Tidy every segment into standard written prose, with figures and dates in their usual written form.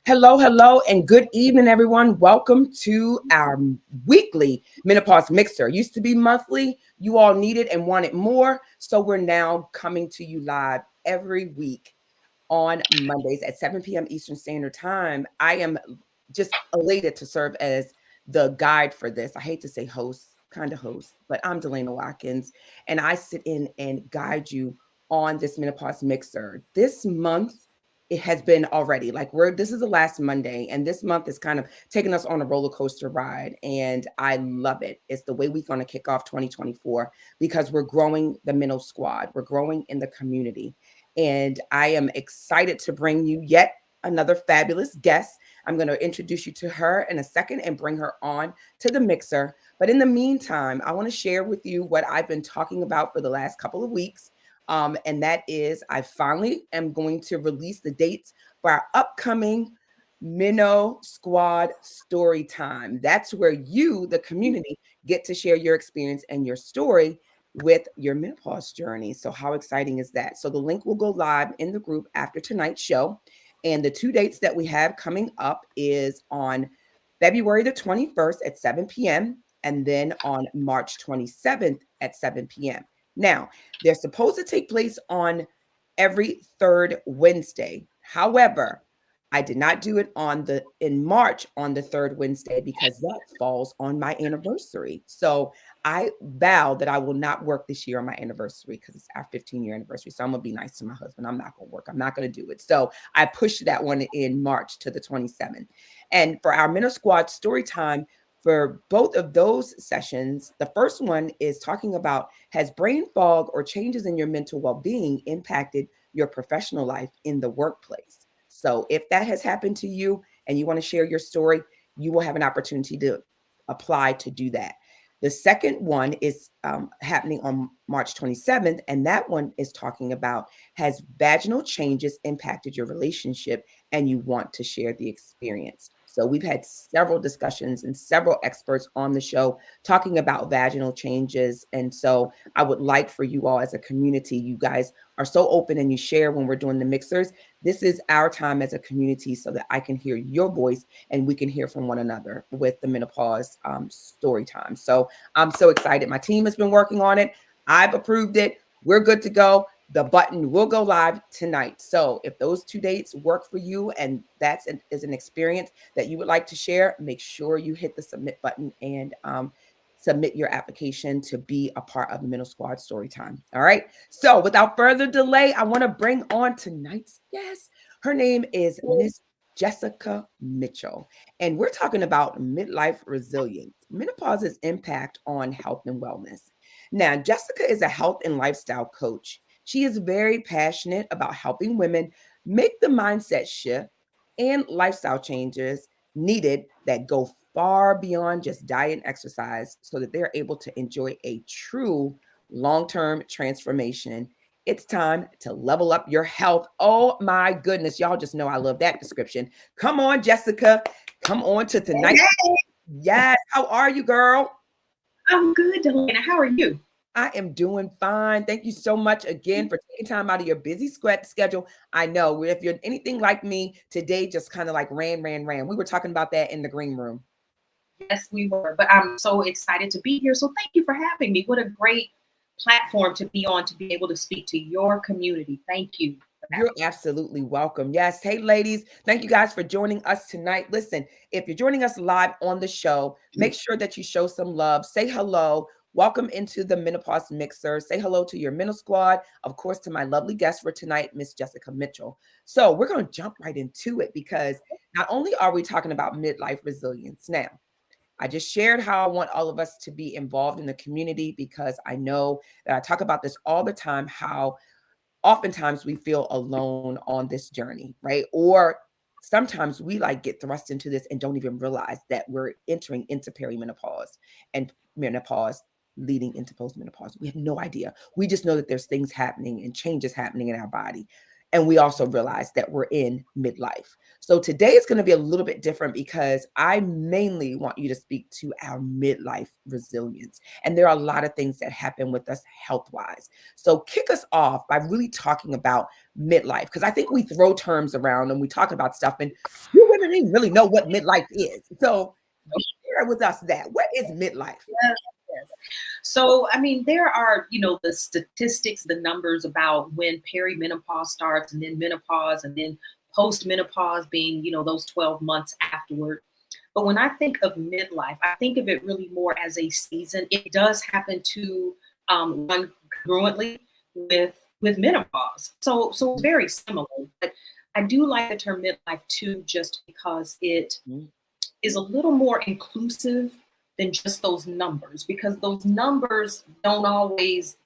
Hello, hello, and good evening, everyone. Welcome to our weekly Menopause Mixer. Used to be monthly. You all needed and wanted more. So we're now coming to you live every week on Mondays at 7 p.m. Eastern Standard Time. I am just elated to serve as the guide for this. I hate to say host, kind of host, but I'm Delayna Watkins, and I sit in and guide you on this Menopause Mixer. This month, it has been already like this is the last Monday, and this month is kind of taking us on a roller coaster ride, and I love it. It's the way we're going to kick off 2024 because we're growing the Minnow Squad, we're growing in the community, and I am excited to bring you yet another fabulous guest. I'm going to introduce you to her in a second and bring her on to the mixer. But in the meantime, I want to share with you what I've been talking about for the last couple of weeks. And that is, I finally am going to release the dates for our upcoming Minnow Squad Story Time. That's where you, the community, get to share your experience and your story with your menopause journey. So how exciting is that? So the link will go live in the group after tonight's show. And the two dates that we have coming up is on February the 21st at 7 p.m. and then on March 27th at 7 p.m. Now, they're supposed to take place on every third Wednesday. However, I did not do it in March on the third Wednesday because that falls on my anniversary. So I vow that I will not work this year on my anniversary because it's our 15-year anniversary. So I'm gonna be nice to my husband. I'm not gonna work. I'm not gonna do it. So I pushed that one in March to the 27th. And for our Minnow Squad story time, for both of those sessions, the first one is talking about, has brain fog or changes in your mental well-being impacted your professional life in the workplace? So if that has happened to you and you want to share your story, you will have an opportunity to apply to do that. The second one is happening on March 27th, and that one is talking about, has vaginal changes impacted your relationship and you want to share the experience? So we've had several discussions and several experts on the show talking about vaginal changes. And so I would like for you all as a community, you guys are so open and you share when we're doing the mixers. This is our time as a community so that I can hear your voice and we can hear from one another with the menopause story time. So I'm so excited. My team has been working on it. I've approved it. We're good to go. The button will go live tonight. So if those two dates work for you and is an experience that you would like to share, make sure you hit the submit button and submit your application to be a part of the Minnow Squad story time. All right. So without further delay, I want to bring on tonight's guest. Her name is Miss Jessica Mitchell, and we're talking about midlife resilience, menopause's impact on health and wellness. Now, Jessica is a health and lifestyle coach. She is very passionate about helping women make the mindset shift and lifestyle changes needed that go far beyond just diet and exercise so that they're able to enjoy a true long-term transformation. It's time to level up your health. Oh my goodness. Y'all just know I love that description. Come on, Jessica. Come on to tonight. Hey. Yes. How are you, girl? I'm good, Delayna. How are you? I am doing fine. Thank you so much again for taking time out of your busy schedule. I know if you're anything like me, today just kind of like ran. We were talking about that in the green room. Yes, we were. But I'm so excited to be here. So thank you for having me. What a great platform to be on, to be able to speak to your community. Thank you. You're absolutely welcome. Yes. Hey, ladies, thank you guys for joining us tonight. Listen, if you're joining us live on the show, make sure that you show some love. Say hello. Welcome into the Menopause Mixer. Say hello to your Minnow Squad. Of course, to my lovely guest for tonight, Miss Jessica Mitchell. So we're going to jump right into it because not only are we talking about midlife resilience now, I just shared how I want all of us to be involved in the community because I know that I talk about this all the time, how oftentimes we feel alone on this journey, right? Or sometimes we like get thrust into this and don't even realize that we're entering into perimenopause and menopause. leading into postmenopause. We have no idea. We just know that there's things happening and changes happening in our body. And we also realize that we're in midlife. So today is going to be a little bit different because I mainly want you to speak to our midlife resilience. And there are a lot of things that happen with us health wise. So kick us off by really talking about midlife, because I think we throw terms around and we talk about stuff and you women didn't really know what midlife is. So share with us that. What is midlife? Yes, yes. So, I mean, there are, the statistics, the numbers about when perimenopause starts and then menopause and then postmenopause being, those 12 months afterward. But when I think of midlife, I think of it really more as a season. It does happen to run congruently with menopause. So it's very similar. But I do like the term midlife too, just because it is a little more inclusive than just those numbers, because those numbers don't always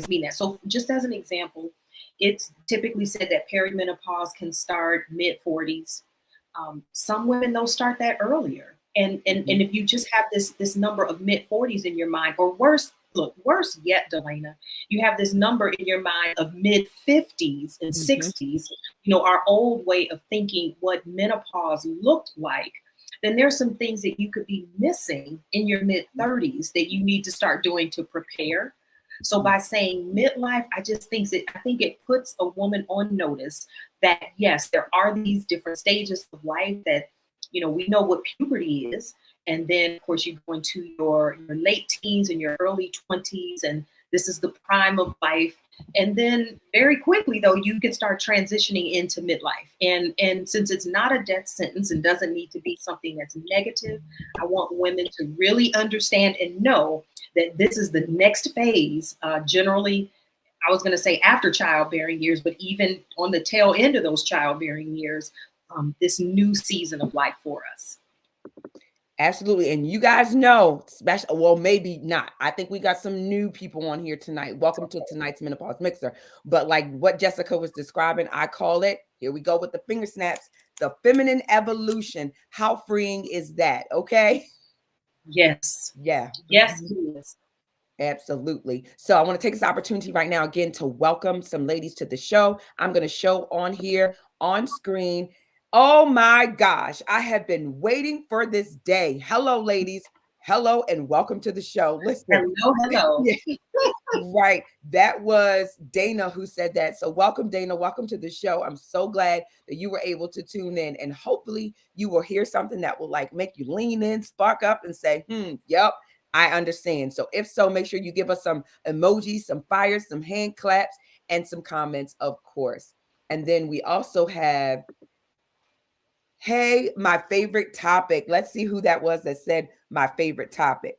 mean that. So just as an example, it's typically said that perimenopause can start mid 40s. Some women they'll start that earlier. And if you just have this number of mid 40s in your mind, or worse yet, Delayna, you have this number in your mind of mid 50s and 60s, our old way of thinking what menopause looked like, then there's some things that you could be missing in your mid 30s that you need to start doing to prepare. So by saying midlife, I think it puts a woman on notice that yes, there are these different stages of life that, we know what puberty is. And then of course you go into your late teens and your early 20s, and this is the prime of life. And then very quickly though, you can start transitioning into midlife. And since it's not a death sentence and doesn't need to be something that's negative, I want women to really understand and know that this is the next phase, generally, I was going to say after childbearing years, but even on the tail end of those childbearing years, this new season of life for us. Absolutely. And you guys know, well, maybe not. I think we got some new people on here tonight. Welcome to tonight's Menopause Mixer. But like what Jessica was describing, I call it, here we go with the finger snaps, the feminine evolution. How freeing is that? Okay. Yes. Yeah. Yes, it is. Absolutely. So I want to take this opportunity right now again to welcome some ladies to the show. I'm going to show on here on screen. Oh my gosh, I have been waiting for this day. Hello, ladies. Hello, and welcome to the show. Listen. Hello. Right. That was Dana who said that. So welcome, Dana. Welcome to the show. I'm so glad that you were able to tune in, and hopefully you will hear something that will like make you lean in, spark up and say, yep, I understand. So if so, make sure you give us some emojis, some fires, some hand claps, and some comments, of course. And then we also have, hey, my favorite topic. Let's see who that was that said my favorite topic.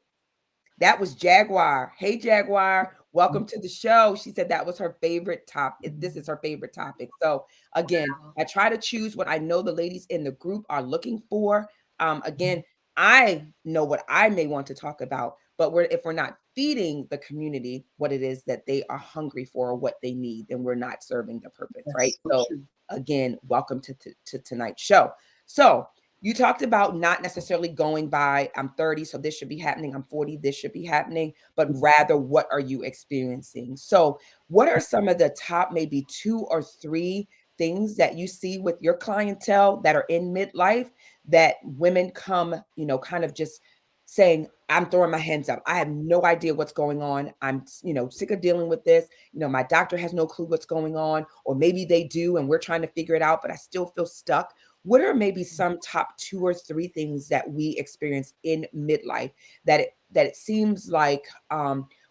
That was Jaguar. Hey, Jaguar, welcome to the show. She said that was her favorite topic. This is her favorite topic. So again, I try to choose what I know the ladies in the group are looking for. Again, I know what I may want to talk about, but if we're not feeding the community what it is that they are hungry for or what they need, then we're not serving the purpose, right? So again, welcome to tonight's show. So you talked about not necessarily going by, I'm 30, so this should be happening. I'm 40, this should be happening, but rather what are you experiencing? So what are some of the top maybe 2 or 3 things that you see with your clientele that are in midlife that women come, kind of just saying, I'm throwing my hands up. I have no idea what's going on. I'm, sick of dealing with this. My doctor has no clue what's going on, or maybe they do, and we're trying to figure it out, but I still feel stuck. What are maybe some top 2 or 3 things that we experience in midlife that it seems like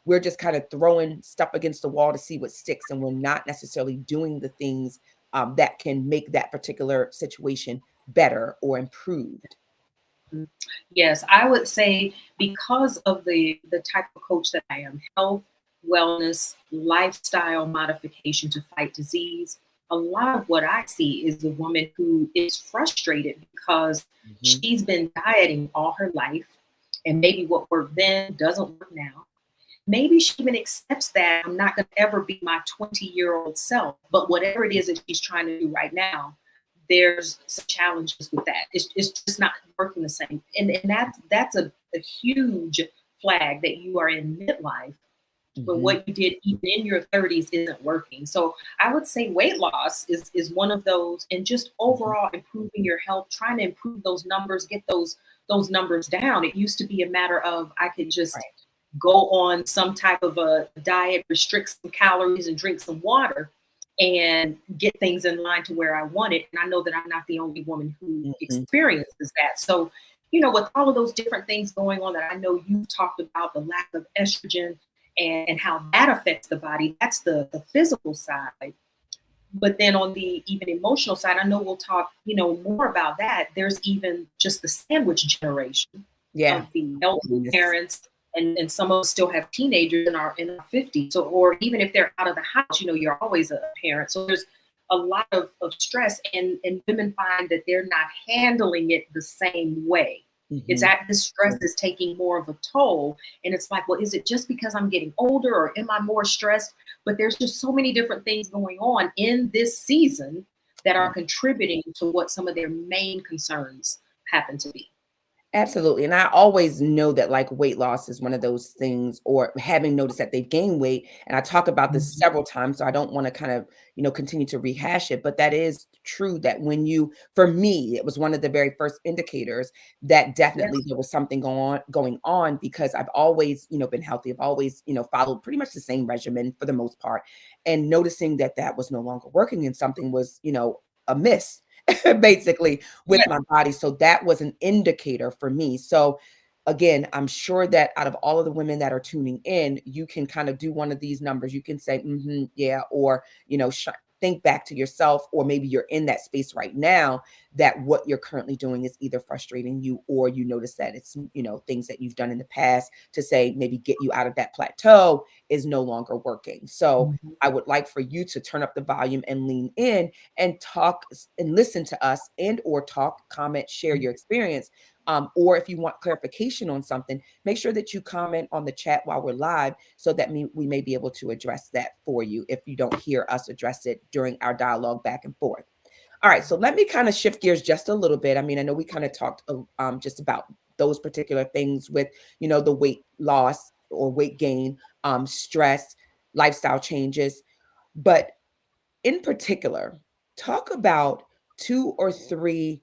we're just kind of throwing stuff against the wall to see what sticks, and we're not necessarily doing the things that can make that particular situation better or improved? Yes, I would say because of the type of coach that I am, health, wellness, lifestyle modification to fight disease, a lot of what I see is the woman who is frustrated because she's been dieting all her life, and maybe what worked then doesn't work now. Maybe she even accepts that I'm not going to ever be my 20-year-old self, but whatever it is that she's trying to do right now, there's some challenges with that. It's just not working the same. And that's a huge flag that you are in midlife, but Mhm. what you did even in your 30s isn't working. So I would say weight loss is one of those, and just Mhm. overall improving your health, trying to improve those numbers, get those numbers down. It used to be a matter of I could just Right. go on some type of a diet, restrict some calories and drink some water and get things in line to where I want it. And I know that I'm not the only woman who Mhm. experiences that. So, with all of those different things going on that I know you've talked about, the lack of estrogen and how that affects the body, that's the physical side. But then on the even emotional side, I know we'll talk, more about that. There's even just the sandwich generation Yeah. of the elderly Yes. parents, and some of us still have teenagers in our 50s. So, or even if they're out of the house, you're always a parent. So there's a lot of stress, and women find that they're not handling it the same way. It's Mhm. that this stress is taking more of a toll. And it's like, well, is it just because I'm getting older, or am I more stressed? But there's just so many different things going on in this season that are contributing to what some of their main concerns happen to be. Absolutely. And I always know that like weight loss is one of those things, or having noticed that they've gained weight. And I talk about this Mhm. several times, so I don't want to kind of, continue to rehash it. But that is true that for me, it was one of the very first indicators that Yeah. definitely there was something going on, because I've always, been healthy. I've always, followed pretty much the same regimen for the most part. And noticing that that was no longer working and something was, amiss, basically, with Yeah. my body. So that was an indicator for me. So again, I'm sure that out of all of the women that are tuning in, you can kind of do one of these numbers. You can say, yeah, or, think back to yourself, or maybe you're in that space right now that what you're currently doing is either frustrating you, or you notice that it's, things that you've done in the past to say maybe get you out of that plateau is no longer working. So Mhm. I would like for you to turn up the volume and lean in and talk and listen to us, and or talk, comment, share your experience. Or if you want clarification on something, make sure that you comment on the chat while we're live, so that we may be able to address that for you if you don't hear us address it during our dialogue back and forth. All right, so let me kind of shift gears just a little bit. I mean, I know we kind of talked just about those particular things with, the weight loss or weight gain, stress, lifestyle changes, but in particular, talk about 2 or 3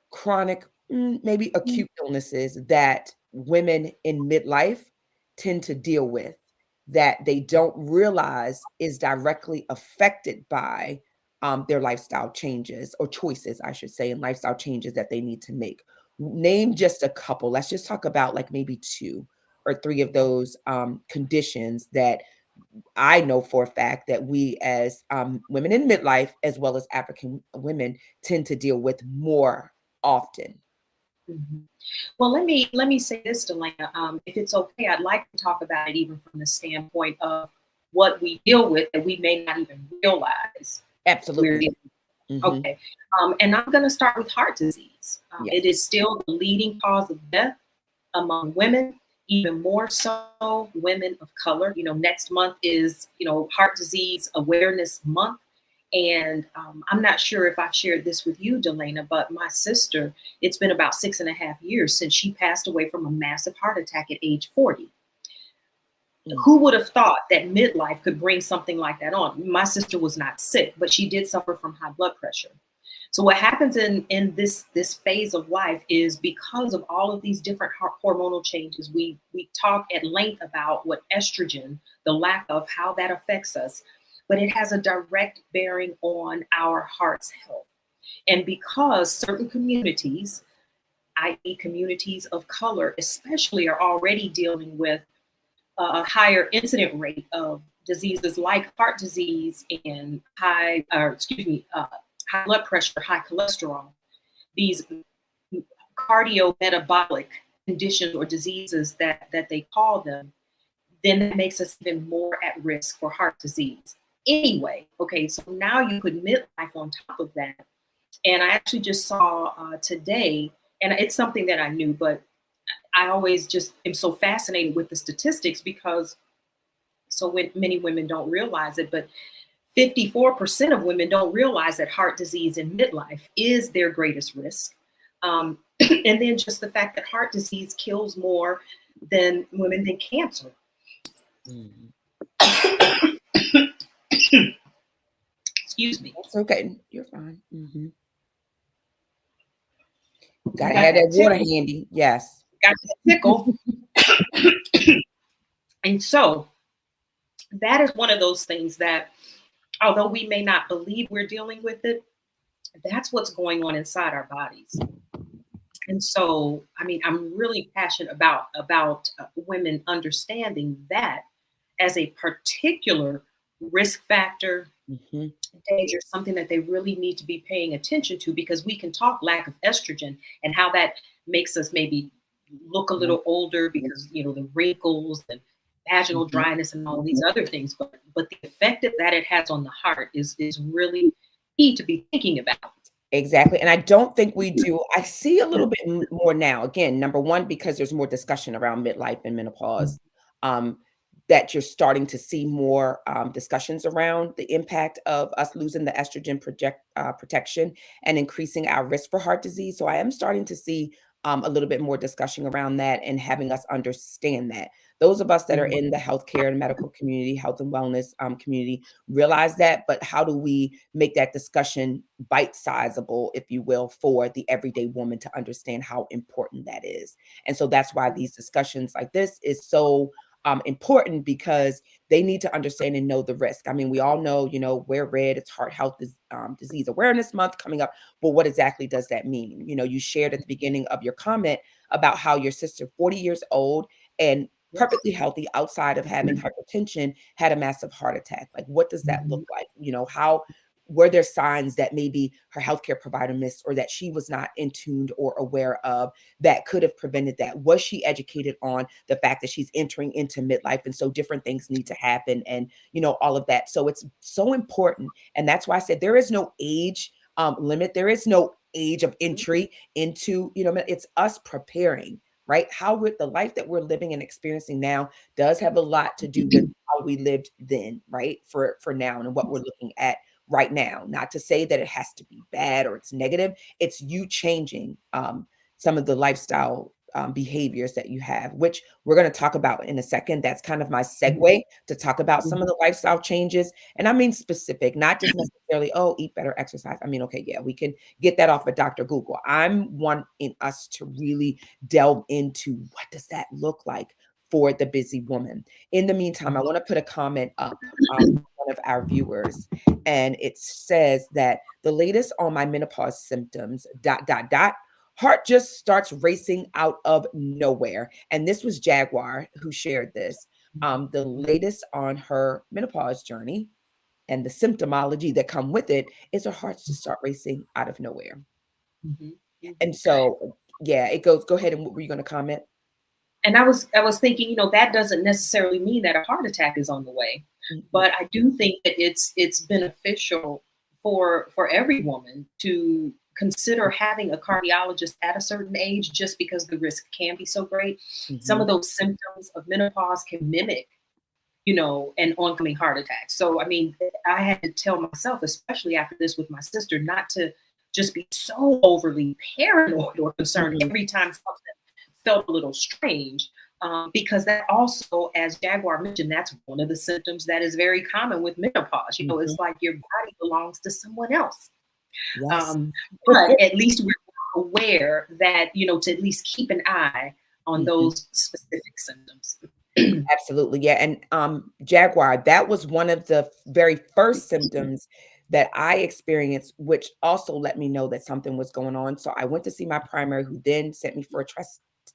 chronic, maybe acute illnesses that women in midlife tend to deal with, that they don't realize is directly affected by, their lifestyle changes, or choices, I should say, and lifestyle changes that they need to make. Name just a couple. Let's just talk about like maybe 2 or 3 of those, conditions that I know for a fact that we as, women in midlife, as well as African women, tend to deal with more often. Mhm. Well, let me say this, Delanna. If it's okay, I'd like to talk about it even from the standpoint of what we deal with that we may not even realize we're Absolutely. dealing. Mhm. Okay, and I'm going to start with heart disease. It Yes. is still the leading cause of death among women, even more so women of color. Next month is Heart Disease Awareness Month. And I'm not sure if I've shared this with you, Delanna, but my sister, it's been about 6.5 years since she passed away from a massive heart attack at age 40. Mm. Who would have thought that midlife could bring something like that on? My sister was not sick, but she did suffer from high blood pressure. So what happens in this phase of life is, because of all of these different hormonal changes, we talk at length about what estrogen, the lack of, how that affects us, but it has a direct bearing on our heart's health. And because certain communities, i.e., communities of color especially, are already dealing with a higher incident rate of diseases like heart disease and high blood pressure, high cholesterol, these cardiometabolic conditions or diseases that they call them, then that makes us even more at risk for heart disease. Anyway, okay, so now you put midlife on top of that. And I actually just saw today, and it's something that I knew, but I always just am so fascinated with the statistics, because so when many women don't realize it, but 54% of women don't realize that heart disease in midlife is their greatest risk. And then just the fact that heart disease kills more. than cancer. Mhm. Excuse me. That's okay. You're fine. I Gotta got have that that water tickle. handy. Yes. Got that tickle. And so that is one of those things that, although we may not believe we're dealing with it, that's what's going on inside our bodies. And so, I mean, I'm really passionate about women understanding that as a particular risk factor, hmm danger, something that they really need to be paying attention to, because we can talk lack of estrogen and how that makes us maybe look a little older because the wrinkles and vaginal hmm dryness and all these other things, but the effect that it has on the heart is really key to be thinking about. Exactly. And I don't think we do. I see a little bit more now. Again, number one, because there's more discussion around midlife and menopause, um, that you're starting to see more discussions around the impact of us losing the estrogen protection and increasing our risk for heart disease. So I am starting to see a little bit more discussion around that and having us understand that. Those of us that are Mhm. in the healthcare and medical community, health and wellness community, realize that. But how do we make that discussion bite sizable, if you will, for the everyday woman to understand how important that is? And so that's why these discussions like this is so important, because they need to understand and know the risk. I mean, we all know, wear red, it's Heart Health Disease Awareness Month coming up. But what exactly does that mean? You shared at the beginning of your comment about how your sister, 40 years old and Yes. perfectly healthy outside of having hypertension, had a massive heart attack. Like, what does that look Mhm. like? How were there signs that maybe her healthcare provider missed, or that she was not in tuned or aware of, that could have prevented that? Was she educated on the fact that she's entering into midlife? And so different things need to happen, and all of that. So it's so important. And that's why I said there is no age limit. There is no age of entry into, it's us preparing, right? How with the life that we're living and experiencing now does have a lot to do with how we lived then, right? For now, and what we're looking at right now. Not to say that it has to be bad or it's negative. It's you changing some of the lifestyle behaviors that you have, which we're going to talk about in a second. That's kind of my segue to talk about some of the lifestyle changes. And I mean specific, not just necessarily, oh, eat better, exercise. I mean, okay, yeah, we can get that off of Dr. Google. I'm wanting us to really delve into what does that look like for the busy woman. In the meantime, I want to put a comment up from one of our viewers, and it says that the latest on my menopause symptoms, dot, dot, dot, heart just starts racing out of nowhere. And this was Jaguar who shared this. The latest on her menopause journey and the symptomology that come with it is her heart just start racing out of nowhere. Mhm. And so, yeah, it goes, go ahead. And what were you going to comment? And I was thinking, that doesn't necessarily mean that a heart attack is on the way, Mhm, but I do think that it's beneficial for every woman to consider having a cardiologist at a certain age, just because the risk can be so great. Some of mhm, those symptoms of menopause can mimic, an oncoming heart attack. So, I mean, I had to tell myself, especially after this with my sister, not to just be so overly paranoid or concerned mhm, every time something felt a little strange. Because that also, as Jaguar mentioned, that's one of the symptoms that is very common with menopause. mhm. It's like your body belongs to someone else. Yes. But at least we're aware that, to at least keep an eye on Mhm. those specific symptoms. Absolutely. Yeah. And Jaguar, that was one of the very first symptoms that I experienced, which also let me know that something was going on. So I went to see my primary, who then sent me for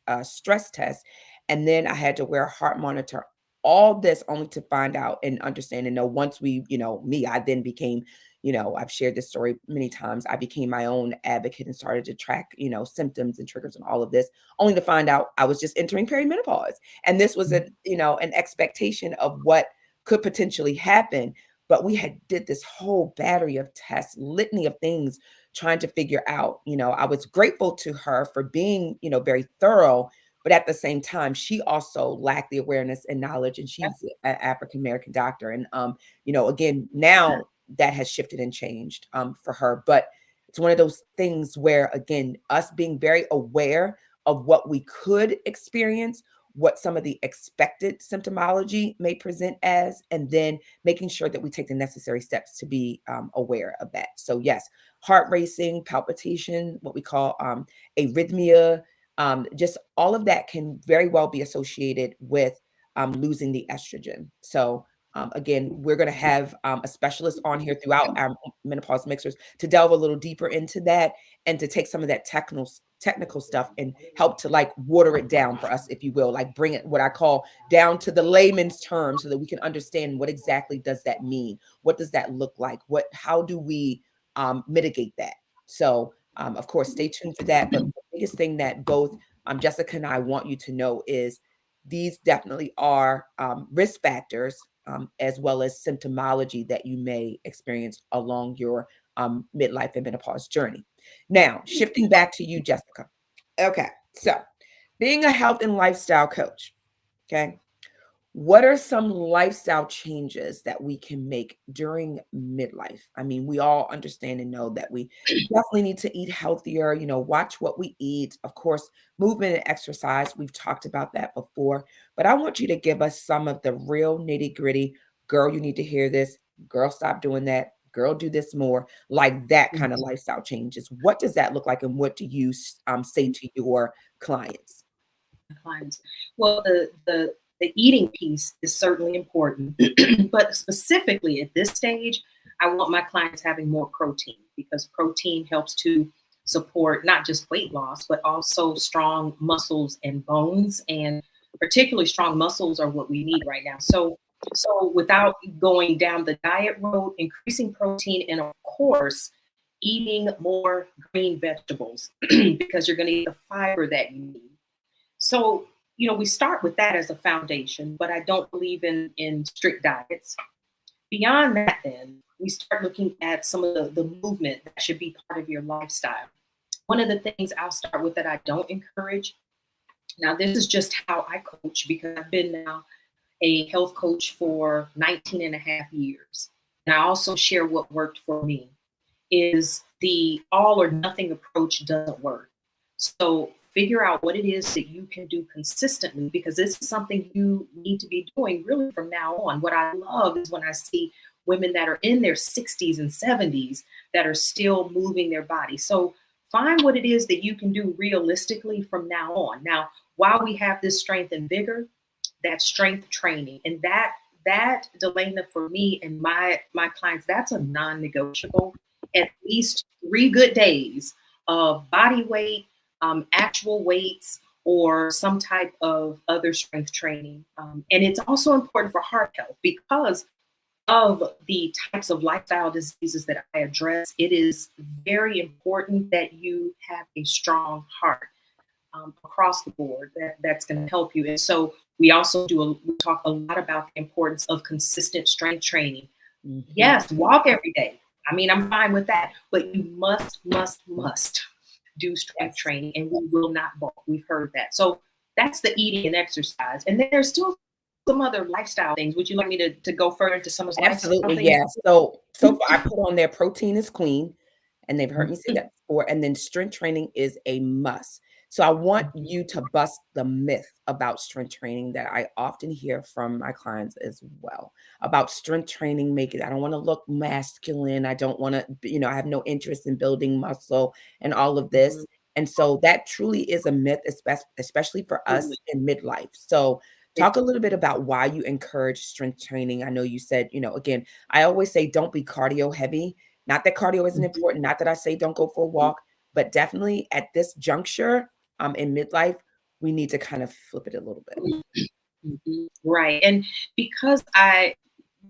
a stress test. And then I had to wear a heart monitor. All this only to find out and understand and know, once we, me, I then became, I've shared this story many times. I became my own advocate and started to track, symptoms and triggers and all of this, only to find out I was just entering perimenopause. And this was an expectation of what could potentially happen. But we had did this whole battery of tests, litany of things, trying to figure out. I was grateful to her for being, very thorough, but at the same time, she also lacked the awareness and knowledge. And she's an African American doctor. And again, now that has shifted and changed for her. But it's one of those things where, again, us being very aware of what we could experience what some of the expected symptomology may present as, and then making sure that we take the necessary steps to be aware of that. So yes, heart racing, palpitation, what we call arrhythmia, just all of that can very well be associated with losing the estrogen. So again, we're going to have a specialist on here throughout our menopause mixers to delve a little deeper into that and to take some of that technical stuff and help to like water it down for us, if you will, like bring it what I call down to the layman's terms so that we can understand what exactly does that mean? What does that look like? How do we mitigate that? So of course, stay tuned for that. But the biggest thing that both Jessica and I want you to know is these definitely are risk factors as well as symptomology that you may experience along your midlife and menopause journey. Now, shifting back to you, Jessica. Okay, so being a health and lifestyle coach, okay, what are some lifestyle changes that we can make during midlife? I mean, we all understand and know that we definitely need to eat healthier, watch what we eat. Of course, movement and exercise, we've talked about that before, but I want you to give us some of the real nitty-gritty, girl, you need to hear this, girl, stop doing that, girl, do this more, like that kind of lifestyle changes. What does that look like, and what do you say to your clients? Clients. Well, the eating piece is certainly important, but specifically at this stage, I want my clients having more protein because protein helps to support not just weight loss, but also strong muscles and bones. And particularly strong muscles are what we need right now. So without going down the diet road, increasing protein and of course, eating more green vegetables because you're going to get the fiber that you need. So, we start with that as a foundation, but I don't believe in strict diets. Beyond that, then we start looking at some of the movement that should be part of your lifestyle. One of the things I'll start with that I don't encourage. Now, this is just how I coach because I've been now a health coach for 19 and a half years. And I also share what worked for me is the all or nothing approach doesn't work. So figure out what it is that you can do consistently because this is something you need to be doing really from now on. What I love is when I see women that are in their 60s and 70s that are still moving their body. So find what it is that you can do realistically from now on. Now, while we have this strength and vigor, that strength training and that Delayna, for me and my clients, that's a non-negotiable. At least 3 good days of body weight, actual weights, or some type of other strength training. And it's also important for heart health because of the types of lifestyle diseases that I address. It is very important that you have a strong heart across the board. That's going to help you. And so we also we talk a lot about the importance of consistent strength training. Mhm. Yes, walk every day. I mean, I'm fine with that, but you must do strength Yes. training and we will not bulk. We've heard that. So that's the eating and exercise. And there's still some other lifestyle things. Would you like me to go further into some of the lifestyle Absolutely, things? yeah. So far I put on there protein is queen, and they've heard me say Mhm, that before, and then strength training is a must. So I want mhm, you to bust the myth about strength training that I often hear from my clients as well. About strength training making I don't want to look masculine. I don't want to, I have no interest in building muscle and all of mhm, this. And so that truly is a myth, especially for us absolutely. in midlife. So It- talk a little bit about why you encourage strength training. I know you said, again, I always say don't be cardio heavy. Not that cardio isn't mhm, important, not that I say don't go for a walk, but definitely at this juncture, in midlife, we need to kind of flip it a little bit. mhm, mhm. Right. And because I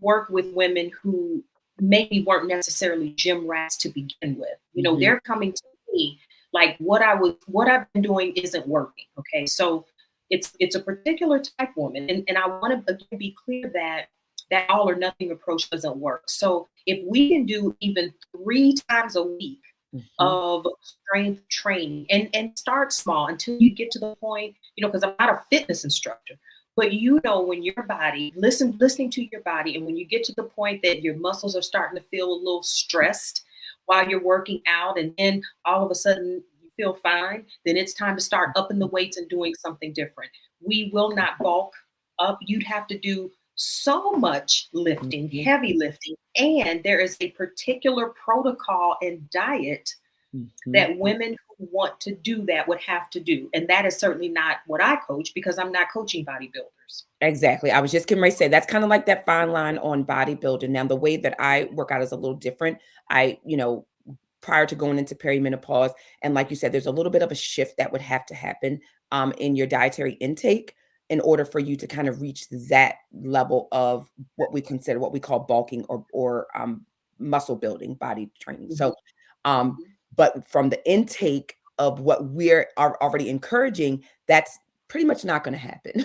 work with women who maybe weren't necessarily gym rats to begin with. Mhm. They're coming to me like what I've been doing isn't working. Okay. So it's a particular type woman. And I want to again be clear that that all or nothing approach doesn't work. So if we can do even 3 times a week Mhm. of strength training and start small until you get to the point, because I'm not a fitness instructor, but when your body listening to your body, and when you get to the point that your muscles are starting to feel a little stressed while you're working out, and then all of a sudden you feel fine, then it's time to start upping the weights and doing something different. we will not bulk up. You'd have to do so much lifting, Mhm, heavy lifting, and there is a particular protocol and diet mhm. that women who want to do that would have to do. And that is certainly not what I coach because I'm not coaching bodybuilders. Exactly. I was just getting ready to say that's kind of like that fine line on bodybuilding. Now, the way that I work out is a little different. Prior to going into perimenopause, and like you said, there's a little bit of a shift that would have to happen in your dietary intake in order for you to kind of reach that level of what we consider what we call bulking or muscle building, body training. Mhm, Um, mhm, but from the intake of what we're are already encouraging, that's pretty much not going to happen.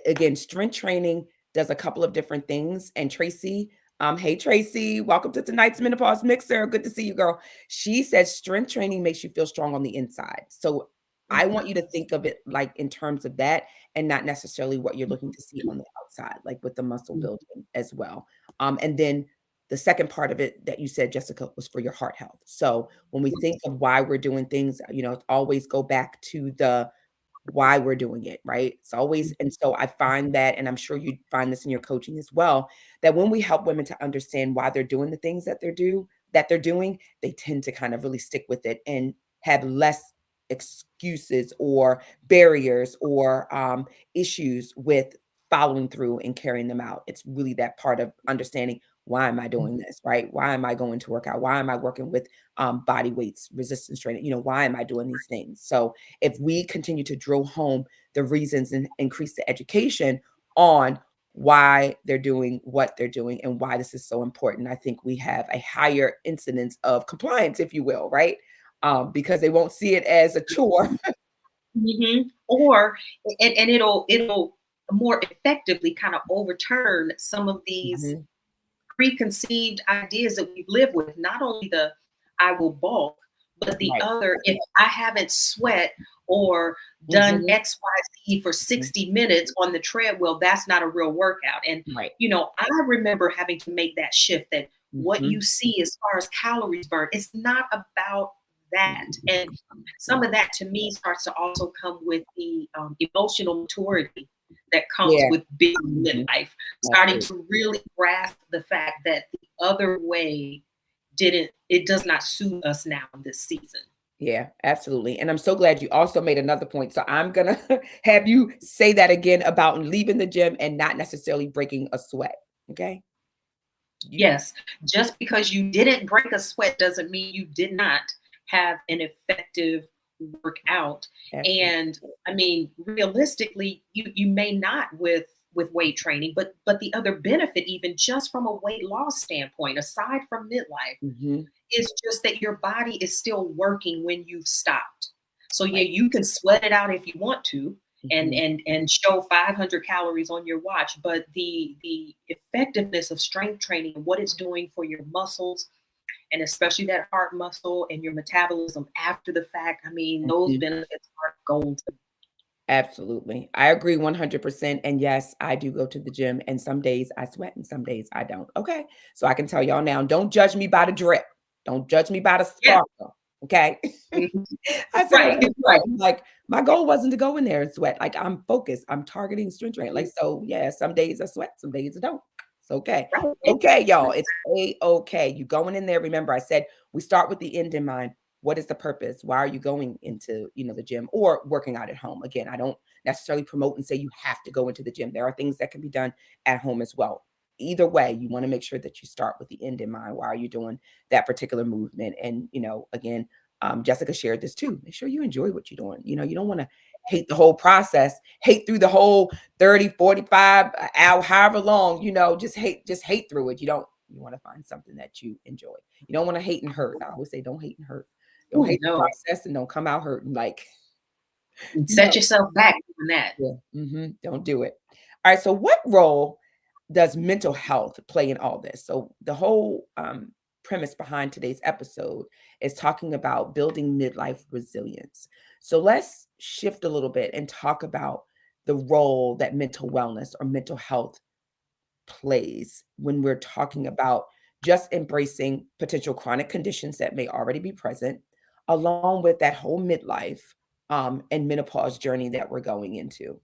Again, strength training does a couple of different things. And Tracy, hey Tracy, welcome to tonight's Menopause Mixer. Good to see you, girl. She says strength training makes you feel strong on the inside. So it I want you to does. think of it like in terms of that and not necessarily what you're looking to see on the outside, like with the muscle Mhm, building as well. And then the second part of it that you said, Jessica, was for your heart health. So when we think of why we're doing things, always go back to the why we're doing it, right? It's always, and so I find that, and I'm sure you find this in your coaching as well, that when we help women to understand why they're doing the things that they're doing, they tend to kind of really stick with it and have less excuses or barriers or issues with following through and carrying them out. It's really that part of understanding, why am I doing this, right? Why am I going to work out? Why am I working with body weights, resistance training? Why am I doing these things? So if we continue to drill home the reasons and increase the education on why they're doing what they're doing and why this is so important, I think we have a higher incidence of compliance, if you will, right? Because they won't see it as a chore. Or and it'll more effectively kind of overturn some of these Mhm. preconceived ideas that we've lived with. Not only the I will bulk, but the Right. other, if I haven't sweat or done Mhm. XYZ for Mhm. 60 minutes on the treadmill, that's not a real workout. And, Right. I remember having to make that shift that what you Mhm. see as far as calories burned, it's not about that. And some Right. of that to me starts to also come with the emotional maturity that comes Yeah. with being Mhm. midlife, starting Absolutely. to really grasp the fact that the other way does not suit us now in this season. Yeah, absolutely. And I'm so glad you also made another point. So I'm going to have you say that again about leaving the gym and not necessarily breaking a sweat. Okay. You Yes, just because you didn't break a sweat doesn't mean you did not have an effective workout. absolutely. And I mean, realistically, you may not with weight training, but the other benefit, even just from a weight loss standpoint, aside from midlife, Mhm. is just that your body is still working when you've stopped. So yeah, Right. you can sweat it out if you want to and Mhm. and show 500 calories on your watch, but the effectiveness of strength training and what it's doing for your muscles and especially that heart muscle and your metabolism after the fact, I mean, those Mhm. benefits are golden. Absolutely. I agree 100%. And yes, I do go to the gym, and some days I sweat and some days I don't. Okay. So I can tell y'all now, don't judge me by the drip. Don't judge me by the Yeah. sparkle. Okay. Mhm. I said it Right. last Right. night. I'm like, my goal wasn't to go in there and sweat. Like, I'm focused. I'm targeting strength training. Like, so yeah, some days I sweat, some days I don't. It's okay. Right. Okay, y'all. It's a-okay. You going in there. Remember, I said we start with the end in mind. What is the purpose? Why are you going into, the gym or working out at home? Again, I don't necessarily promote and say you have to go into the gym. There are things that can be done at home as well. Either way, you want to make sure that you start with the end in mind. Why are you doing that particular movement? And, again, Jessica shared this too. Make sure you enjoy what you're doing. You don't want to hate the whole process, hate through the whole 30, 45 hour, however long, just hate through it. You want to find something that you enjoy. You don't want to hate and hurt. I always say, don't hate and hurt. Don't Ooh, hate the no. process and don't come out hurting. Like, And you know, set yourself back doing that. yeah, don't do it. All right. So, what role does mental health play in all this? So, the whole premise behind today's episode is talking about building midlife resilience. So, let's shift a little bit and talk about the role that mental wellness or mental health plays when we're talking about just embracing potential chronic conditions that may already be present, along with that whole midlife. and menopause journey that we're going into.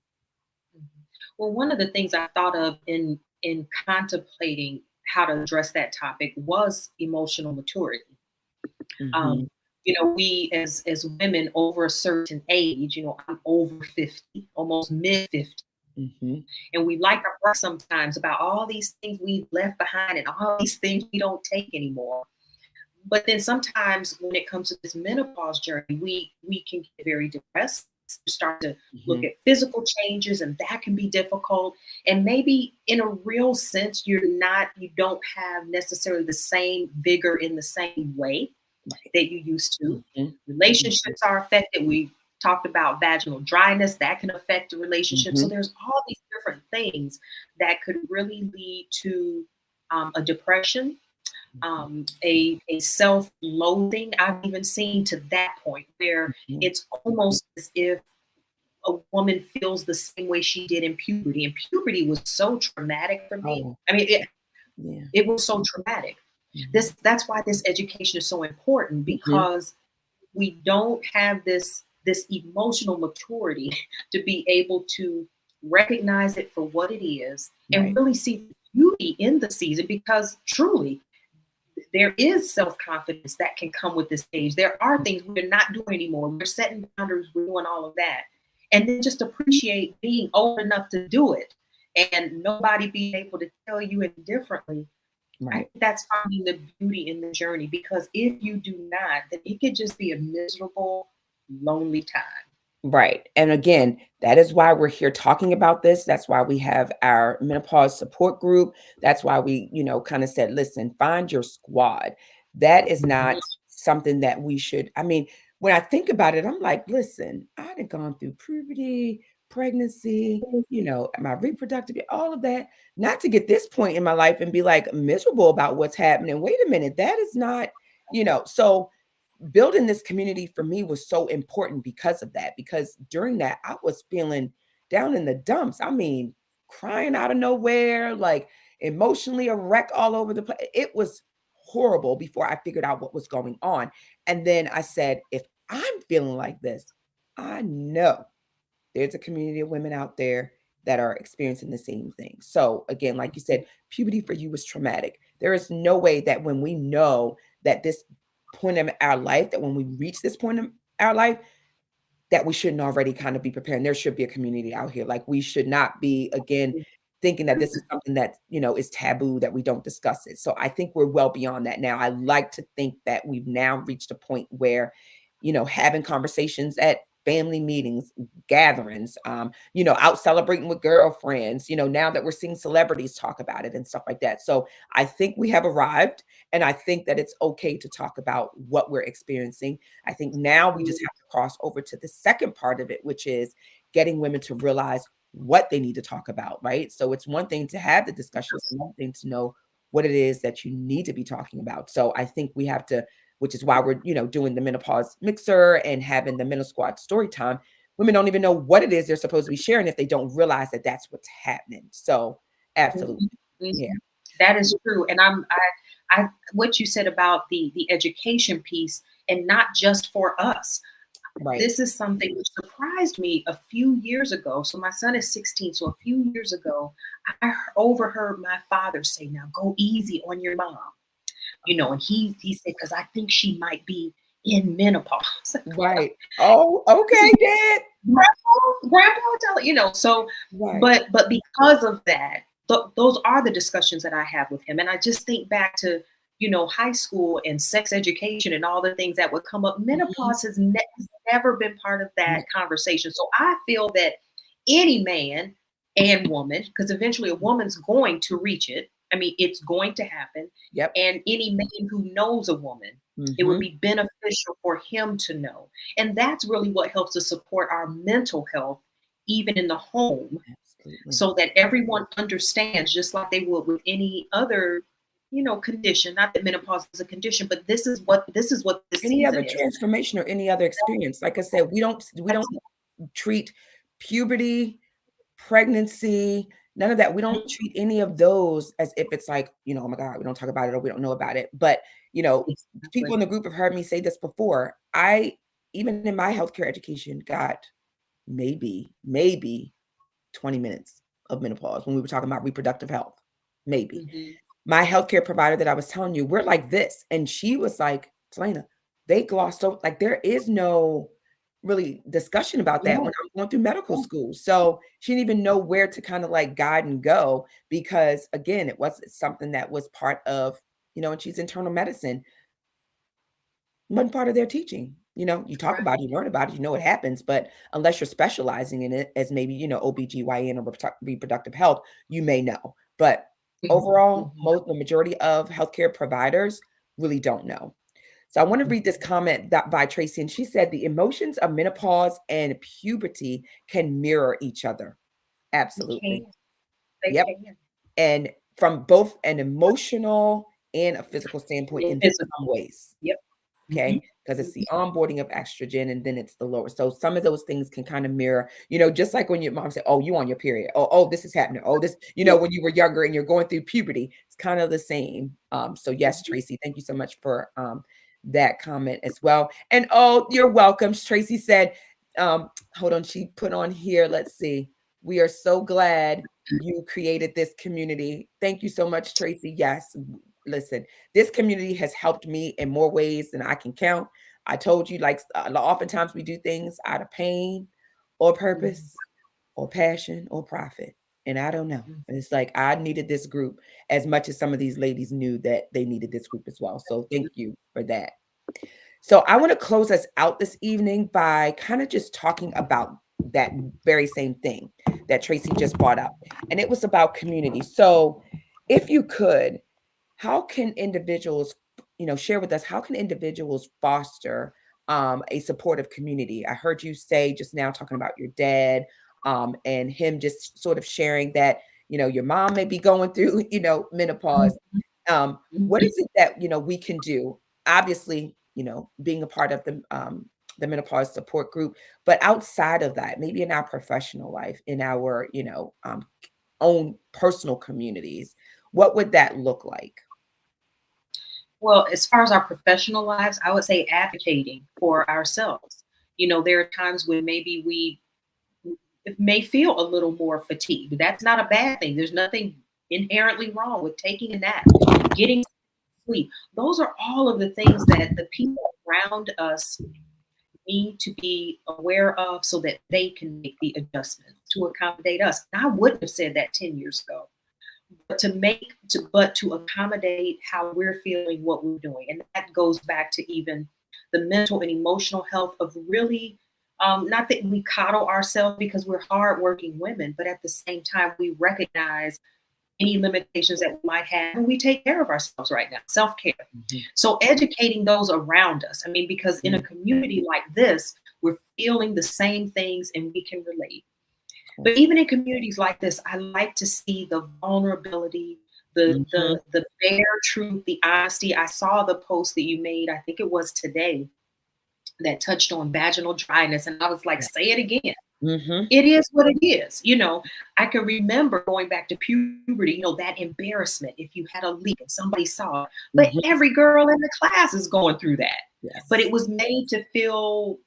Mhm. Well, one of the things I thought of in contemplating how to address that topic was emotional maturity. Hmm. Um, we as women over a certain age, I'm over 50, almost mid 50, Hmm. and we like to brag sometimes about all these things we've left behind and all these things we don't take anymore. But then sometimes when it comes to this menopause journey, we can get very depressed, start to look Hmm. at physical changes, and that can be difficult. And maybe in a real sense, you don't have necessarily the same vigor in the same way Right. that you used to. Hmm. Relationships are affected. We talked about vaginal dryness that can affect the relationship. So Hmm. there's all these different things that could really lead to a depression, a self-loathing. I've even seen to that point where Hmm. it's almost as if a woman feels the same way she did in puberty. And puberty was so traumatic for me. Oh, I mean, yeah. it was so traumatic. Hmm. That's why this education is so important, Hmm. because we don't have this emotional maturity to be able to recognize it for what it is and Right. really see the beauty in the season, because truly there is self-confidence that can come with this age. There are things we're not doing anymore. We're setting boundaries, we're doing all of that. And then just appreciate being old enough to do it and nobody being able to tell you any differently. I Right. think that's finding the beauty in the journey, because if you do not, then it could just be a miserable, lonely time. Right. And again, that is why we're here talking about this. That's why we have our menopause support group. That's why we, kind of said, listen, find your squad. That is not something that we should. I mean, when I think about it, I'm like, listen, I'd have gone through puberty, pregnancy, my reproductive, all of that, not to get this point in my life and be like miserable about what's happening. Wait a minute, that is not, so building this community for me was so important because of that. Because during that, I was feeling down in the dumps. I mean, crying out of nowhere, like emotionally a wreck all over the place. It was horrible before I figured out what was going on. And then I said, if I'm feeling like this, I know there's a community of women out there that are experiencing the same thing. So again, like you said, puberty for you was traumatic. There is no way that when we know that this point of our life, that when we reach this point in our life, that we shouldn't already kind of be preparing. There should be a community out here. Like we should not be again thinking that this is something that is taboo, that we don't discuss it. So I think we're well beyond that now. I like to think that we've now reached a point where having conversations at family meetings, gatherings, out celebrating with girlfriends, now that we're seeing celebrities talk about it and stuff like that. So I think we have arrived, and I think that it's okay to talk about what we're experiencing. I think now we just have to cross over to the second part of it, which is getting women to realize what they need to talk about, right? So it's one thing to have the discussions, another thing to know what it is that you need to be talking about. So I think we have to, which is why we're, doing the menopause mixer and having the mental squad story time. Women don't even know what it is they're supposed to be sharing if they don't realize that that's what's happening. So absolutely. Mhm, Yeah. mhm. That is true. And what you said about the education piece, and not just for us. Right. This is something which surprised me a few years ago. So my son is 16. So a few years ago, I overheard my father say, "Now go easy on your mom." And he said, "Because I think she might be in menopause." Right. Oh, This is okay, Dad. grandpa telling, so, Right. but because of that, those are the discussions that I have with him. And I just think back to, high school and sex education and all the things that would come up. Mhm. Menopause has never been part of that Right. conversation. So I feel that any man and woman, because eventually a woman's going to reach it. I mean, it's going to happen. Yep. And any man who knows a woman, it would Mhm. be beneficial for him to know. And that's really what helps to support our mental health, even in the home, Absolutely. so that everyone understands, just like they would with any other, condition. Not that menopause is a condition, but this is what this Any other season is. transformation or any other experience. Like I said, we don't That's treat puberty, pregnancy, none of that. We don't treat any of those as if it's like, oh my God, we don't talk about it or we don't know about it. But, you know, exactly. people in the group have heard me say this before. I even in my healthcare education, got maybe 20 minutes of menopause when we were talking about reproductive health. Maybe. Mhm. My healthcare provider that I was telling you, we're like this. And she was like, Delayna, they glossed over, like there is no really discussion about that when No, I'm going through medical no. school. So she didn't even know where to kind of like guide and go because again, it wasn't something that was part of, and she's internal medicine, wasn't part of their teaching. You talk Right. about it, you learn about it, you know what happens, but unless you're specializing in it as maybe, OBGYN or reproductive health, you may know. But Mhm, overall, mhm, the majority of healthcare providers really don't know. So I want to read this mhm. comment that by Tracy, and she said the emotions of menopause and puberty can mirror each other. They Absolutely. can. They Yep. can. And from both an emotional and a physical standpoint And in some physical. ways. Yep. Okay. Mhm, Because it's mhm. the onboarding of estrogen and then it's the lower. So some of those things can kind of mirror, just like when your mom said, oh, you on your period. Oh, this is happening. Oh, this, Yeah. when you were younger and you're going through puberty, it's kind of the same. So yes, Mhm. Tracy, thank you so much for that comment as well. And oh, you're welcome. Tracy said, hold on, she put on here. Let's see. We are so glad you created this community. Thank you so much, Tracy. Yes. Listen, this community has helped me in more ways than I can count. I told you, like, oftentimes we do things out of pain or Mhm, purpose or passion or profit. And I don't know. mhm. And it's like I needed this group as much as some of these ladies knew that they needed this group as well. So thank you for that. So I want to close us out this evening by kind of just talking about that very same thing that Tracy just brought up. And it was about community. So if you could, how can individuals, share with us, how can individuals foster a supportive community? I heard you say just now talking about your dad and him just sort of sharing that, your mom may be going through, menopause. Mhm, What mhm. is it that, we can do? Obviously, being a part of the menopause support group, but outside of that, maybe in our professional life, in our, own personal communities, what would that look like? Well, as far as our professional lives, I would say advocating for ourselves. There are times when maybe we may feel a little more fatigued. That's not a bad thing. There's nothing inherently wrong with taking a nap, getting sleep. Those are all of the things that the people around us need to be aware of so that they can make the adjustments to accommodate us. I wouldn't have said that 10 years ago, but to accommodate how we're feeling, what we're doing. And that goes back to even the mental and emotional health of really not that we coddle ourselves because we're hardworking women, but at the same time, we recognize any limitations that we might have and we take care of ourselves right now, self-care. Mhm. So educating those around us, I mean, because in a Mhm. community like this, we're feeling the same things and we can relate. But Awesome. even in communities like this, I like to see the vulnerability, the Mhm. the the bare truth, the honesty. I saw the post that you made, I think it was today, that touched on vaginal dryness and I was like, Yeah. say it again. Mhm. It is what it is. I can remember going back to puberty, that embarrassment if you had a leak and somebody saw it. But Mhm. every girl in the class is going through that. But it Yes. was made to feel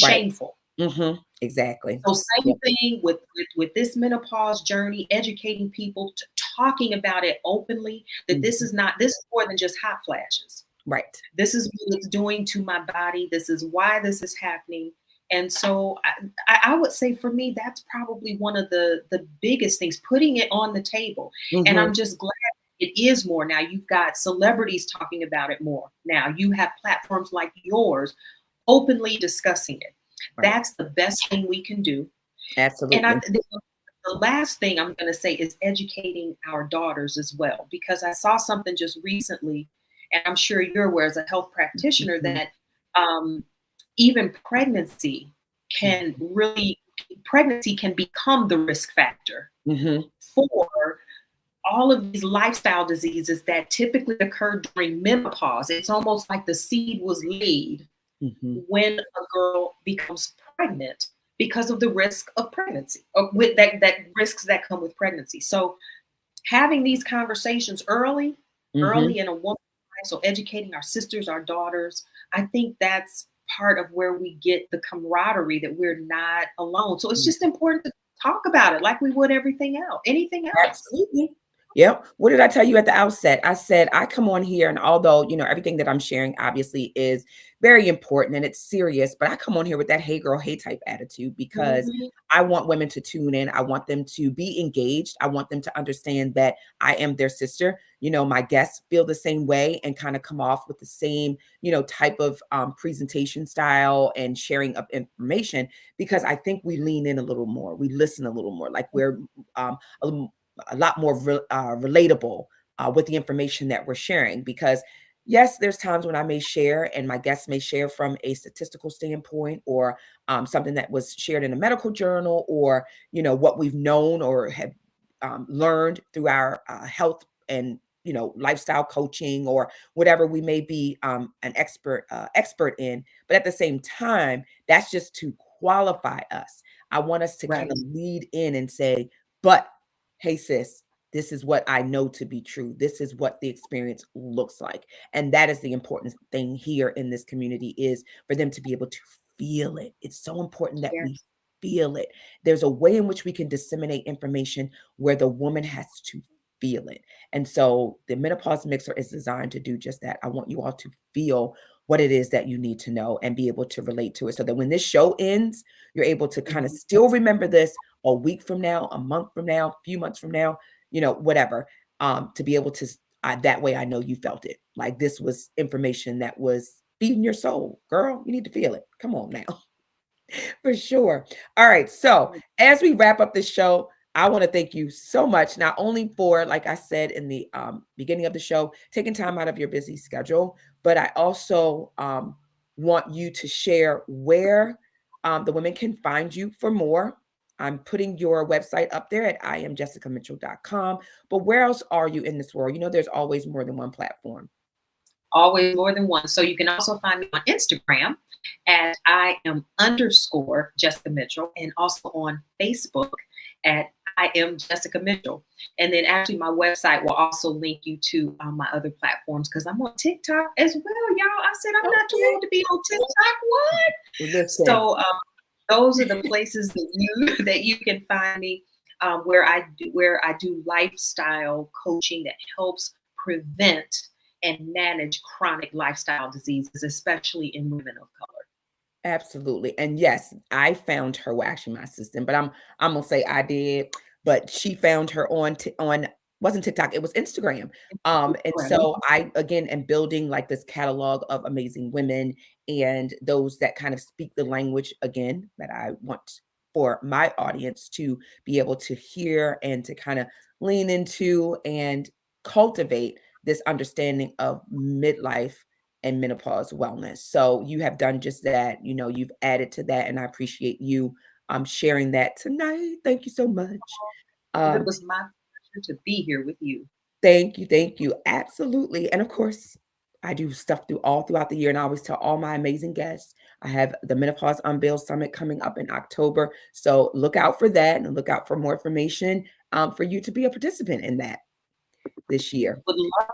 Right. shameful. Mhm. Exactly. So Yep. same thing with this menopause journey, educating people, talking about it openly, that Mhm. this is more than just hot flashes. Right. This is what it's doing to my body. This is why this is happening. And so I would say for me, that's probably one of the biggest things, putting it on the table. And Mhm. I'm just glad it is more now. You've got celebrities talking about it more now. You have platforms like yours openly discussing it. Right. That's the best thing we can do. And Absolutely. the last thing I'm going to say is educating our daughters as well, because I saw something just recently, and I'm sure you're aware as a health practitioner Mhm. that um, even Mhm. pregnancy can become the risk factor Mhm. for all of these lifestyle diseases that typically occur during menopause. It's almost like the seed was laid Mhm. when a girl becomes pregnant because of the risk of pregnancy or with that risks that come with pregnancy. So having these conversations early Mhm. in a woman's life, so educating our sisters, our daughters, I think that's part of where we get the camaraderie that we're not alone. So it's just important to talk about it like we would everything else, anything else. Absolutely. Yep. What did I tell you at the outset? I said I come on here, and although everything that I'm sharing obviously is very important and it's serious, but I come on here with that "hey girl, hey" type attitude because Mhm. I want women to tune in. I want them to be engaged. I want them to understand that I am their sister. My guests feel the same way and kind of come off with the same type of presentation style and sharing of information, because I think we lean in a little more. We listen a little more, like we're a lot more relatable with the information that we're sharing. Because yes, there's times when I may share and my guests may share from a statistical standpoint, or something that was shared in a medical journal, or what we've known or have learned through our health and lifestyle coaching, or whatever we may be an expert in. But at the same time, that's just to qualify us. I want us to kind Right. of lead in and say, but hey, sis, this is what I know to be true. This is what the experience looks like. And that is the important thing here in this community, is for them to be able to feel it. It's so important that Yeah. we feel it. There's a way in which we can disseminate information where the woman has to feel it. And so the Menopause Mixer is designed to do just that. I want you all to feel what it is that you need to know and be able to relate to it, so that when this show ends, you're able to kind of Mhm. still remember this a week from now, a month from now, a few months from now, whatever, to be able to, that way I know you felt it. Like this was information that was feeding your soul. Girl, you need to feel it. Come on now. For sure. All right. So as we wrap up this show, I want to thank you so much, not only for, like I said in the beginning of the show, taking time out of your busy schedule, but I also want you to share where the women can find you for more. I'm putting your website up there at iamjessicamitchell.com. But where else are you in this world? There's always more than one platform. Always more than one. So you can also find me on Instagram at I am underscore Jessica Mitchell, and also on Facebook at I am Jessica Mitchell. And then actually my website will also link you to my other platforms, because I'm on TikTok as well, y'all. I said I'm not too Okay. old to be on TikTok. What? Listen, So those are the places that you can find me, where I do lifestyle coaching that helps prevent and manage chronic lifestyle diseases, especially in women of color. absolutely. And yes, I found her, well, actually my assistant, but I'm gonna say I did, but she found her on wasn't TikTok, it was Instagram. And Right. so I again am building like this catalog of amazing women, and those that kind of speak the language again that I want for my audience to be able to hear and to kind of lean into and cultivate this understanding of midlife and menopause wellness. So you have done just that. You've added to that, and I appreciate you sharing that tonight. Thank you so much. It Um, was my pleasure to be here with you. thank you. Absolutely. And of course, I do stuff throughout the year, and I always tell all my amazing guests I have the Menopause Unveiled Summit coming up in October. So look out for that, and look out for more information for you to be a participant in that this year. Would love.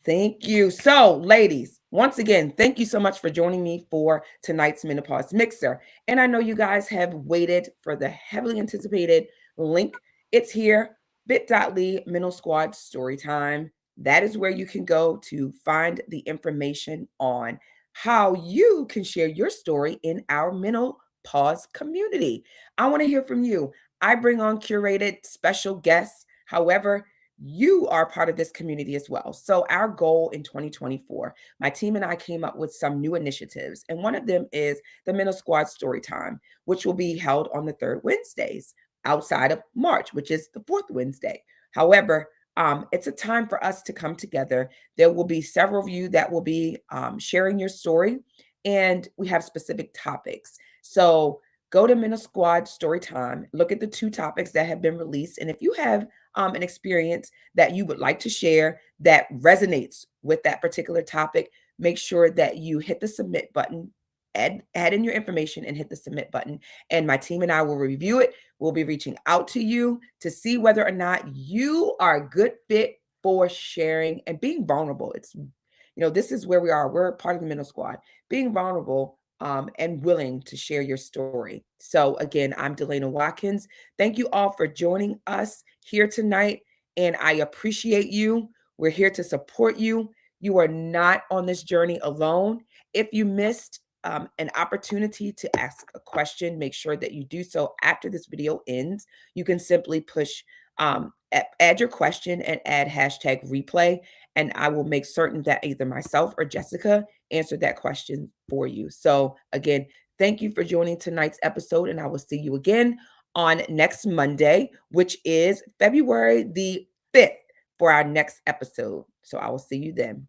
Thank you. So, ladies, once again, thank you so much for joining me for tonight's Menopause Mixer. And I know you guys have waited for the heavily anticipated link. It's here, bit.ly Mental Squad Story Time. That is where you can go to find the information on how you can share your story in our menopause community. I want to hear from you. I bring on curated special guests. However, you are part of this community as well. So, our goal in 2024, my team and I came up with some new initiatives. And one of them is the Mental Squad Story Time, which will be held on the third Wednesdays outside of March, which is the fourth Wednesday. However, it's a time for us to come together. There will be several of you that will be sharing your story, and we have specific topics. So, go to Mental Squad Story Time, look at the two topics that have been released. And if you have an experience that you would like to share that resonates with that particular topic, make sure that you hit the submit button, add in your information and hit the submit button. And my team and I will review it. We'll be reaching out to you to see whether or not you are a good fit for sharing and being vulnerable. This is where we are. We're part of the Mental Squad, being vulnerable and willing to share your story. So, again, I'm Delayna Watkins. Thank you all for joining us here tonight, and I appreciate you. We're here to support you. You are not on this journey alone. If you missed an opportunity to ask a question, make sure that you do so after this video ends. You can simply push add your question and add hashtag replay, and I will make certain that either myself or Jessica answer that question for you. So, again, thank you for joining tonight's episode, and I will see you again on next Monday, which is February the 5th, for our next episode. So, I will see you then.